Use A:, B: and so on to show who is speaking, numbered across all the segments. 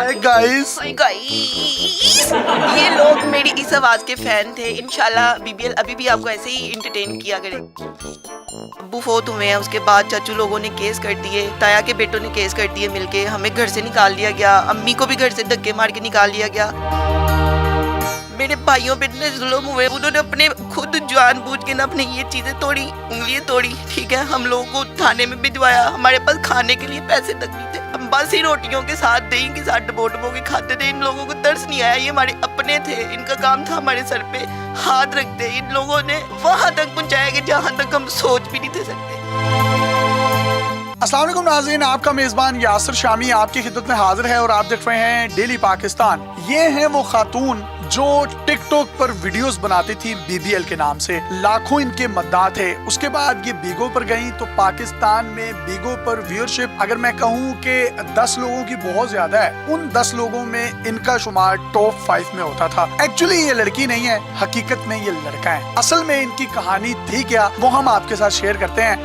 A: Guys
B: ये लोग मेरी इस आवाज के फैन थे। इंशाल्लाह बीबीएल अभी भी आपको ऐसे ही इंटरटेन किया करे। अब्बू फोत हुए हैं, उसके बाद चाचू लोगों ने केस कर दिए, ताया के बेटों ने केस कर दिए मिलके, हमें घर से निकाल दिया गया, अम्मी को भी घर से धक्के मार के निकाल दिया गया। मेरे भाइयों पे इतने जुल्म हुए, उन्होंने अपने खुद जानबूझ के ना अपने ये चीजें तोड़ी, उंगलियां तोड़ी, ठीक है। हम लोगों को थाने में भिजवाया, हमारे पास खाने के लिए पैसे तक नहीं थे, हम बस ही रोटियों के साथ दही के साथ डबो डबो के खाते थे। इन लोगों को तरस नहीं आया, ये हमारे अपने थे, इनका काम था हमारे सर पे हाथ रखते। इन लोगों ने वहां तक पहुंचाया कि जहां तक हम सोच भी नहीं थे सकते।
A: अस्सलाम वालेकुम नाज़रीन, आपका मेजबान यासिर शामी आपकी खिदमत में हाजिर है और आप देख रहे हैं डेली पाकिस्तान। ये हैं वो खातून जो टिकटॉक पर वीडियोस बनाती थी बीबीएल के नाम से, लाखों इनके मद्दाह थे। उसके बाद ये बीगो पर गई तो पाकिस्तान में बीगो पर व्यूअरशिप अगर मैं कहूँ कि 10 लोगों की बहुत ज्यादा है, उन 10 लोगों में इनका शुमार टॉप 5 में होता था। एक्चुअली ये लड़की नहीं है, हकीकत में ये लड़का है। असल में इनकी कहानी थी क्या, वो हम आपके साथ शेयर करते हैं।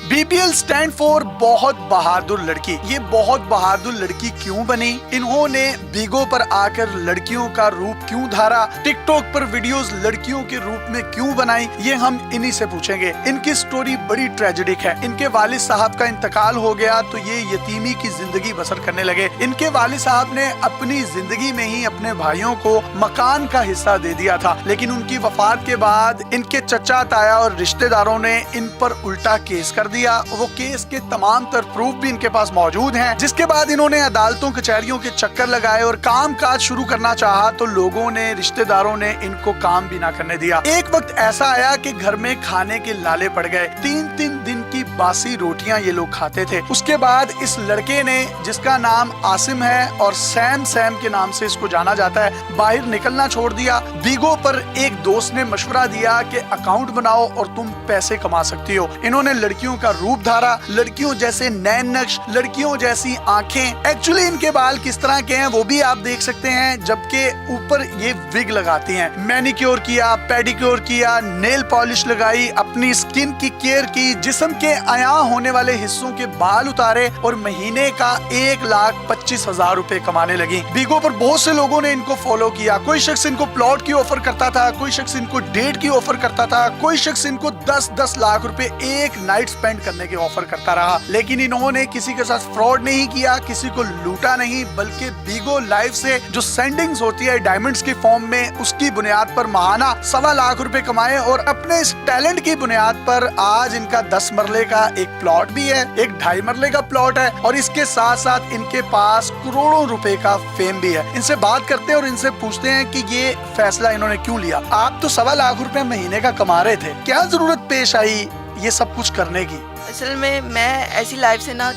A: बीबीएल स्टैंड फॉर बहुत बहादुर लड़की। ये बहुत बहादुर लड़की क्यों बनी? इन्होंने बीगो पर आकर लड़कियों का रूप क्यों धारा? टिकटॉक पर वीडियोस लड़कियों के रूप में क्यों बनाई? ये हम इन्हीं से पूछेंगे। इनकी स्टोरी बड़ी ट्रेजेडिक है। इनके वालिद साहब का इंतकाल हो गया तो ये यतीमी की जिंदगी बसर करने लगे। इनके वालिद साहब ने अपनी जिंदगी में ही अपने भाइयों को मकान का हिस्सा दे दिया था, लेकिन उनकी वफात के बाद इनके चचा ताया और रिश्तेदारों ने इन पर उल्टा केस कर दिया। वो केस के तमाम तर प्रूफ भी इनके पास मौजूद हैं, जिसके बाद इन्होंने अदालतों कचहरियों के चक्कर लगाए और काम काज शुरू करना चाहा तो लोगों ने, रिश्तेदारों ने इनको काम भी ना करने दिया। एक वक्त ऐसा आया कि घर में खाने के लाले पड़ गए। 3-3 दिन की बासी रोटियां ये लोग खाते थे। उसके बाद इस लड़के ने, जिसका नाम आसिम है और सैम के नाम से इसको जाना जाता है, बाहर निकलना छोड़ दिया। बीगो पर एक दोस्त ने मशवरा दिया कि अकाउंट बनाओ और तुम पैसे कमा सकती हो। इन्होंने लड़कियों का रूप धारा, लड़कियों जैसे नैन नक्श, लड़कियों जैसी आंखें। एक्चुअली इनके बाल किस तरह के हैं वो भी आप देख सकते हैं, जबकि ऊपर ये विग लगाती हैं। मैनिक्योर किया, पेडिक्योर किया, नेल पॉलिश लगाई, अपनी स्किन की केयर की, जिस्म के अया होने वाले हिस्सों के बाल उतारे और महीने का 1,25,000 रुपए कमाने लगी। बीगो पर बहुत से लोगों ने इनको फॉलो किया। कोई शख्स इनको प्लॉट की ऑफर करता था, कोई शख्स इनको डेट की ऑफर करता था, कोई शख्स इनको 10-10 लाख रुपए एक नाइट स्पेंड करने के ऑफर करता रहा। लेकिन इन्होंने किसी के साथ फ्रॉड नहीं किया, किसी को लूटा नहीं, बल्कि बीगो लाइव से जो सेंडिंग्स होती है डायमंड्स के फॉर्म में, उसकी बुनियाद पर माहाना 1.25 लाख रुपए कमाए। और अपने इस टैलेंट की बुनियाद पर आज इनका 10 मरले का एक प्लॉट भी है, एक 2.5 मरले का प्लॉट है, और इसके साथ साथ इनके पास करोड़ों रुपए का फेम भी है। इनसे बात करते हैं और इनसे पूछते हैं कि ये फैसला इन्होंने क्यों लिया। आप तो 1.25 लाख रुपए महीने का कमा रहे थे, क्या जरूरत पेश आई ये सब कुछ करने की?
B: असल में मैं ऐसी लाइफ से ना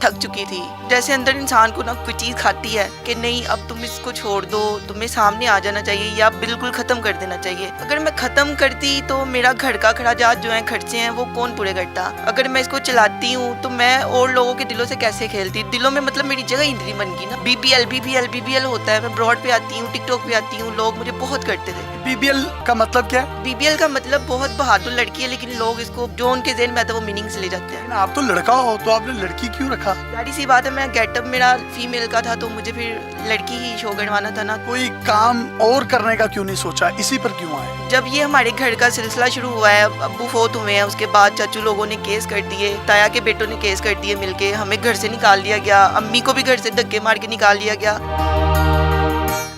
B: थक चुकी थी। जैसे अंदर इंसान को ना कोई चीज खाती है कि नहीं अब तुम इसको छोड़ दो, तुम्हें सामने आ जाना चाहिए या बिल्कुल खत्म कर देना चाहिए। अगर मैं खत्म करती तो मेरा घर का खर्चात जो है, खर्चे हैं, वो कौन पूरे करता? अगर मैं इसको चलाती हूँ तो मैं और लोगों के दिलों से कैसे खेलती? दिलों में मतलब मेरी जगह ही नहीं बन गई ना। बीबीएल होता है। मैं ब्रॉड पे आती हूँ, टिकटॉक पे आती हूँ, लोग मुझे बहुत करते थे।
A: बीबीएल का मतलब क्या है?
B: बीबीएल का मतलब बहुत बहादुर लड़की है, लेकिन लोग इसको जो उनके ज़हन में आता है वो मीनिंग से ले जाते हैं।
A: आप तो लड़का हो तो आपने लड़की क्यों रखा?
B: जारी सी बात है, मैं गेटअप मेरा फीमेल का था तो मुझे फिर लड़की ही शो करवाना था ना।
A: कोई काम और करने का क्यों नहीं सोचा, इसी पर क्यों आए?
B: जब ये हमारे घर का सिलसिला शुरू हुआ है, अब्बू फोत हुए हैं, उसके बाद चाचू लोगों ने केस कर दिए, ताया के बेटों ने केस कर दिए मिलके, हमें घर से निकाल दिया गया, अम्मी को भी घर से धक्के मार के निकाल दिया गया।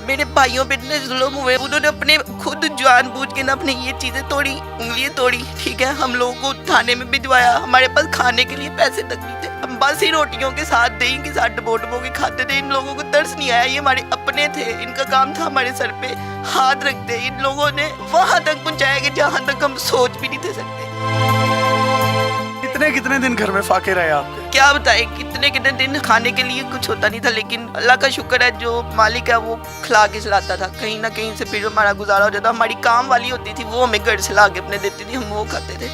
B: मेरे भाइयों पे इतने जुल्म हुए, उन्होंने अपने खुद जानबूझ के ना अपने ये चीजें तोड़ी, उंगलियां तोड़ी, ठीक है। हम लोगों को थाने में भिजवाया, हमारे पास खाने के लिए पैसे तक नहीं थे, हम बस ही रोटियों के साथ दही के साथ डबो डबो के खाते थे। इन लोगों को तरस नहीं आया, ये हमारे अपने थे, इनका काम था हमारे सर पे हाथ रखते। इन लोगों ने वहां तक पहुंचाया कि जहां तक हम सोच भी नहीं थे सकते।
A: कितने दिन घर में फाके रहे आपके?
B: क्या बताए, कितने दिन खाने के लिए कुछ होता नहीं था, लेकिन अल्लाह का शुक्र है जो मालिक है वो खिला के खिलाता था। कहीं ना कहीं से फिर हमारा गुजारा हो जाता। हमारी काम वाली होती थी, वो हमें घर से ला के अपने देती थी, हम वो खाते थे।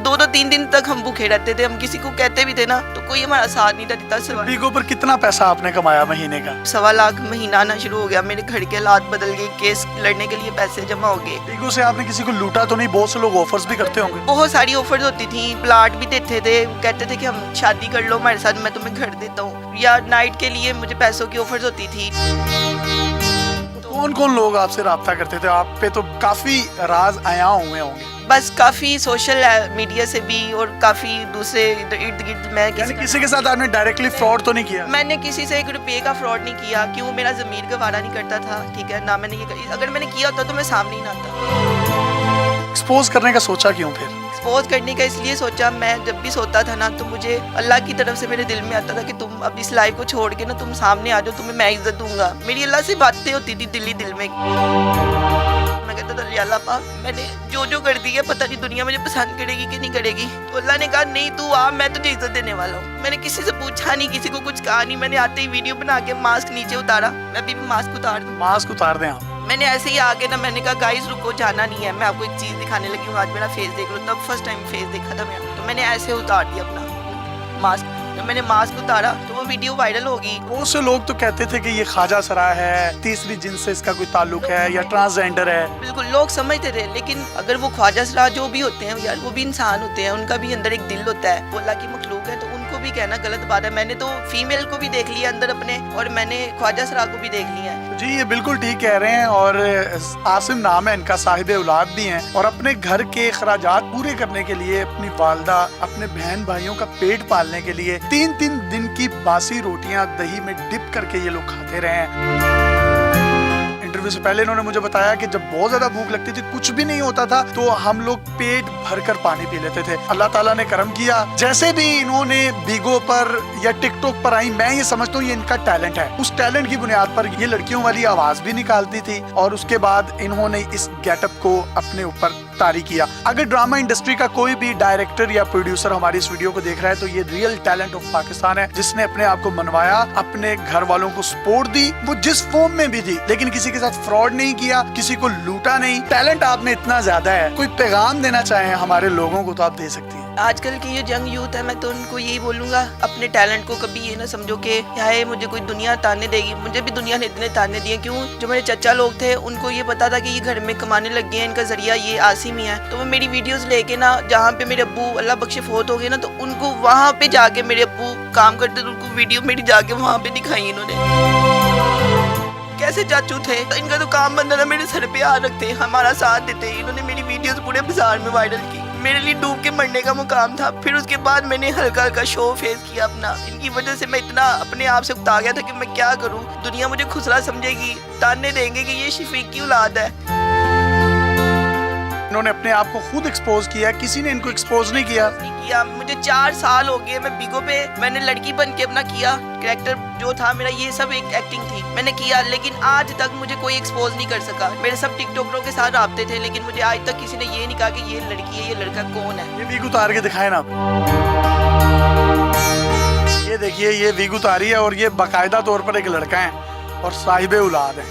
B: 2-2 3 दिन तक हम भूखे रहते थे, हम किसी को कहते भी थे ना तो कोई हमारा साथ नहीं देता।
A: बीगो पर कितना पैसा आपने कमाया महीने का?
B: 1.25 लाख महीना आना शुरू हो गया, मेरे घर के हालात बदल गए, केस लड़ने के लिए पैसे जमा हो गए।
A: बीगो से आपने किसी को लूटा तो नहीं? बहुत से लोग ऑफर्स भी करते होंगे।
B: बहुत सारी ऑफर्स होती थी, प्लाट भी देते थे, कहते थे कि हम शादी कर लो हमारे साथ, मैं तुम्हें घर देता हूँ, या नाइट के लिए मुझे पैसों की ऑफर्स होती थी।
A: कौन कौन लोग आपसे राब्ता करते थे? आप पे तो काफी राज आया हुए होंगे।
B: बस काफी सोशल मीडिया से भी और काफी दूसरे इर्द गिर्द। मैं
A: किसी के साथ आपने डायरेक्टली फ्रॉड तो नहीं किया?
B: मैंने किसी से 1 रुपये का फ्रॉड नहीं किया, क्यों? मेरा ज़मीर गवारा नहीं करता था, ठीक है ना। मैंने ये अगर मैंने किया होता तो मैं सामने ही ना आता।
A: एक्सपोज करने का सोचा क्यों फिर?
B: एक्सपोज करने का इसलिए सोचा, मैं जब भी सोता था ना तो मुझे अल्लाह की तरफ से मेरे दिल में आता था कि तुम अब इस लाइफ को छोड़ के ना तुम सामने आ जाओ, तुम्हें मैं इज्जत दूंगा। मेरी अल्लाह से बातें होती थी दिल में, मैं कहता था अल्लाह पाक मैंने जो कर दी है, पता नहीं दुनिया मुझे पसंद करेगी कि नहीं करेगी। तो अल्लाह ने कहा नहीं तू आ, मैं तुझे इज्जत देने वाला हूँ। मैंने किसी से पूछा नहीं, किसी को कुछ कहा नहीं, मैंने आते ही वीडियो बना के मास्क नीचे उतारा। मैं अभी भी मास्क उतार दूँ।
A: मास्क उतार दें आप?
B: मैंने ऐसे ही आके ना मैंने कहा गाइस रुको, जाना नहीं है, मैं आपको एक चीज दिखाने लगी हूँ, आज मेरा फेस देख लो। तब फर्स्ट टाइम फेस देखा था मेरा, तो मैंने ऐसे उतार दिया अपना मास्क। जब मैंने मास्क उतारा तो वो वीडियो वायरल होगी।
A: बहुत से लोग तो कहते थे कि ये ख्वाजा सराय है, तीसरी जिन्स से इसका कोई ताल्लुक है या ट्रांसजेंडर है।
B: बिल्कुल लोग समझते थे, लेकिन अगर वो ख्वाजा सराय जो भी होते हैं यार, वो भी इंसान होते हैं, उनका भी अंदर एक दिल होता है, वो अल्लाह की मखलूक है, तो उनको भी कहना गलत बात है। मैंने तो फीमेल को भी देख लिया अंदर अपने, और मैंने ख्वाजा सराय को भी देख लिया है।
A: जी ये बिल्कुल ठीक कह रहे हैं। और आसिम नाम है इनका, साहिब औलाद भी हैं, और अपने घर के खराजात पूरे करने के लिए, अपनी वालदा, अपने बहन भाइयों का पेट पालने के लिए 3-3 दिन की बासी रोटियां दही में डिप करके ये लोग खाते रहे हैं। इंटरव्यू से पहले इन्होंने मुझे बताया कि जब बहुत ज्यादा भूख लगती थी, कुछ भी नहीं होता था, तो हम लोग पेट भरकर पानी पी लेते थे। अल्लाह ताला ने करम किया, जैसे भी इन्होंने बीगो पर या टिकटॉक पर आई, मैं ये समझता हूँ ये इनका टैलेंट है। उस टैलेंट की बुनियाद पर ये लड़कियों वाली आवाज भी निकालती थी, और उसके बाद इन्होंने इस गेटअप को अपने ऊपर तारी किया। अगर ड्रामा इंडस्ट्री का कोई भी डायरेक्टर या प्रोड्यूसर हमारी इस वीडियो को देख रहा है, तो ये रियल टैलेंट ऑफ पाकिस्तान है, जिसने अपने आप को मनवाया, अपने घर वालों को सपोर्ट दी, वो जिस फॉर्म में भी थी, लेकिन किसी के साथ फ्रॉड नहीं किया, किसी को लूटा नहीं। टैलेंट आप में इतना ज्यादा है, कोई पैगाम देना चाहे हमारे लोगों को तो आप दे सकती हैं।
B: आजकल की ये यंग यूथ है, मैं तो उनको यही बोलूंगा, अपने टैलेंट को कभी ये ना समझो कि यार मुझे कोई दुनिया ताने देगी। मुझे भी दुनिया ने इतने ताने दिए, क्यों? जो मेरे चचा लोग थे उनको ये पता था कि ये घर में कमाने लग गए हैं, इनका जरिया ये आसिम ही है, तो वो मेरी वीडियोस लेके ना, जहाँ पे मेरे अब्बू अल्लाह बख्शे फोत हो गए ना, तो उनको वहाँ पे जाके मेरे अब्बू काम करते थे, उनको वीडियो मेरी जाके वहाँ पे दिखाई इन्होंने। कैसे चाचू थे, तो इनका तो काम बनता था मेरे सर पे हाथ रखते, हमारा साथ देते। इन्होंने मेरी वीडियोस पूरे बाजार में वायरल की, मेरे लिए डूब के मरने का मुकाम था। फिर उसके बाद मैंने हल्का हल्का शो फेस किया अपना। इनकी वजह से मैं इतना अपने आप से उकता गया था कि मैं क्या करूं, दुनिया मुझे खुसरा समझेगी, ताने देंगे कि ये शफीक की औलाद है।
A: इन्होंने अपने आप को खुद एक्सपोज किया, किसी ने इनको एक्सपोज नहीं किया।
B: मुझे 4 साल हो गए, मैं बिगो पे मैंने लड़की बन के अपना किया, कैरेक्टर जो था मेरा ये सब एक एक्टिंग थी, मैंने किया, लेकिन आज तक मुझे कोई एक्सपोज नहीं कर सका। मेरे सब टिकटॉकरों के साथ राब्ते थे, लेकिन मुझे आज तक किसी ने ये नहीं कहा कि ये लड़की है, ये लड़का कौन है।
A: ये वीग उतार के दिखाए ना आप। ये देखिए, ये वीग उतारी है, और ये बाकायदा तौर पर एक लड़का है और साहिब औलाद है।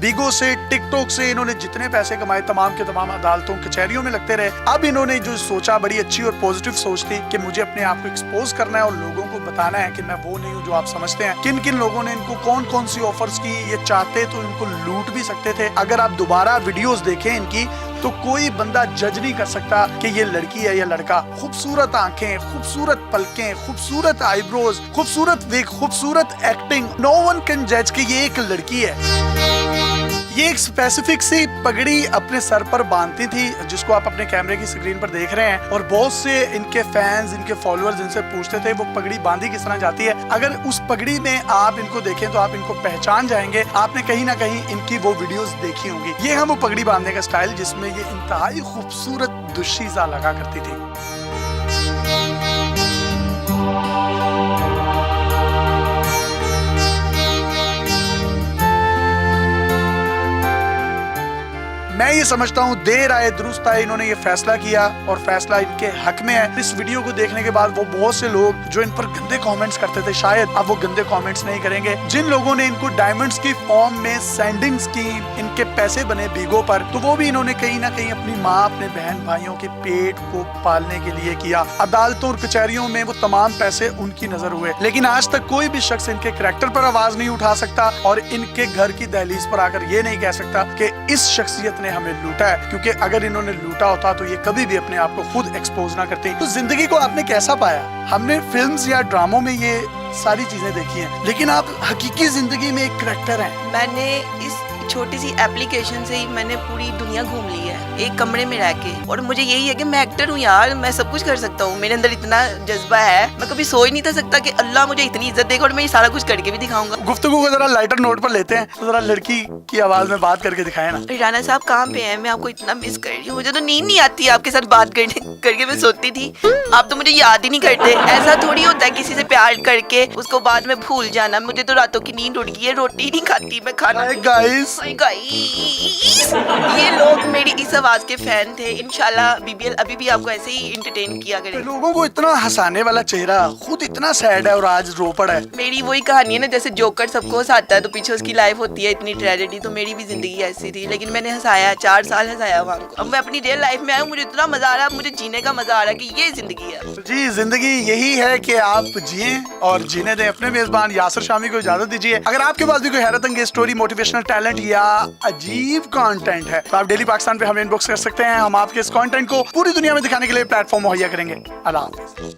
A: बिगो से, टिकटॉक से इन्होंने जितने पैसे कमाए तमाम के तमाम अदालतों कचहरियों में लगते रहे। अब इन्होंने जो सोचा, बड़ी अच्छी और पॉजिटिव सोच थी कि मुझे अपने आप को एक्सपोज करना है और लोगों को बताना है कि मैं वो नहीं हूँ जो आप समझते हैं। किन किन लोगों ने इनको कौन कौन सी ऑफर्स की, ये चाहते तो इनको लूट भी सकते थे। अगर आप दोबारा वीडियोस देखें इनकी, तो कोई बंदा जज नहीं कर सकता कि ये लड़की है या लड़का। खूबसूरत आंखें, खूबसूरत पलकें, खूबसूरत आईब्रोज, खूबसूरत विग, खूबसूरत एक्टिंग, नो वन कैन जज कि ये एक लड़की है। ये एक स्पेसिफिक सी पगड़ी अपने सर पर बांधती थी, जिसको आप अपने कैमरे की स्क्रीन पर देख रहे हैं, और बहुत से इनके फैंस, इनके फॉलोअर्स इनसे पूछते थे वो पगड़ी बांधी किस तरह जाती है। अगर उस पगड़ी में आप इनको देखें तो आप इनको पहचान जाएंगे, आपने कहीं ना कहीं इनकी वो वीडियोस देखी होंगी। ये है वो पगड़ी बांधने का स्टाइल जिसमें ये इंतहाई खूबसूरत दुशीज़ा लगा करती थी। मैं ये समझता हूँ देर आए दुरुस्त आए, इन्होंने ये फैसला किया और फैसला इनके हक में है। इस वीडियो को देखने के बाद वो बहुत से लोग जो इन पर गंदे कमेंट्स करते थे, शायद अब वो गंदे कमेंट्स नहीं करेंगे। जिन लोगों ने इनको डायमंड्स की फॉर्म में सेंडिंग्स की, इनके पैसे बने बीगो पर, तो वो भी इन्होंने कहीं ना कहीं अपनी माँ, अपने बहन भाइयों के पेट को पालने के लिए किया। अदालतों और कचहरियों में वो तमाम पैसे उनकी नजर हुए, लेकिन आज तक कोई भी शख्स इनके करैक्टर पर आवाज नहीं उठा सकता और इनके घर की दहलीज पर आकर ये नहीं कह सकता कि इस शख्सियत ने हमें लूटा है, क्योंकि अगर इन्होंने लूटा होता तो ये कभी भी अपने आप को खुद एक्सपोज ना करते। तो जिंदगी को आपने कैसा पाया? हमने फिल्म्स या ड्रामों में ये सारी चीजें देखी हैं, लेकिन आप हकीकी जिंदगी में एक करैक्टर हैं।
B: मैंने इस छोटी सी एप्लीकेशन से ही मैंने पूरी दुनिया घूम ली है, एक कमरे में रह के। और मुझे यही है कि मैं एक्टर हूँ यार, मैं सब कुछ कर सकता हूँ, मेरे अंदर इतना जज्बा है। मैं कभी सोच नहीं था सकता कि अल्लाह मुझे इतनी इज्जत देगा और मैं ये सारा कुछ करके भी दिखाऊंगा।
A: गुफ्तगू को जरा लाइटर नोट पर लेते हैं, तो जरा लड़की की आवाज में बात करके दिखाए ना।
B: राना साहब कहाँ पे हैं? मैं आपको इतना मिस कर रही हूँ, मुझे तो नींद नहीं आती आपके साथ बात करके मैं सोती थी, आप तो मुझे याद ही नहीं करते। ऐसा थोड़ी होता है किसी से प्यार करके उसको बाद में भूल जाना। मुझे तो रातों की नींद उड़ गई है, रोटी नहीं खाती मैं, खाना
A: गाइस
B: ये लोग मेरी इस आवाज के फैन थे। इंशाल्लाह बीबीएल अभी भी आपको ऐसे ही एंटरटेन किया करे।
A: लोगों को इतना हंसाने वाला चेहरा, खुद इतना सैड है और आज रो पड़ा है।
B: मेरी वही कहानी है ना, जैसे जोकर सबको हंसाता है तो पीछे उसकी लाइफ होती है इतनी ट्रेजेडी, तो मेरी भी जिंदगी ऐसी थी, लेकिन मैंने हंसाया, 4 साल हंसाया वहाँ को। अब मैं अपनी रियल लाइफ में आया हूँ, मुझे इतना मजा आ रहा है, मुझे जीने का मजा आ रहा है कि ये जिंदगी है।
A: जी जिंदगी यही है कि आप जिए और जीने दें। अपने मेजबान यासिर शामी को इजाजत दीजिए। अगर आपके पास भी कोई हैरत अंगेज स्टोरी, मोटिवेशनल टैलेंट या अजीब कंटेंट है तो आप डेली पाकिस्तान पे हमें इनबॉक्स कर सकते हैं। हम आपके इस कंटेंट को पूरी दुनिया में दिखाने के लिए प्लेटफॉर्म मुहैया करेंगे। अल्लाह हाफ़िज़।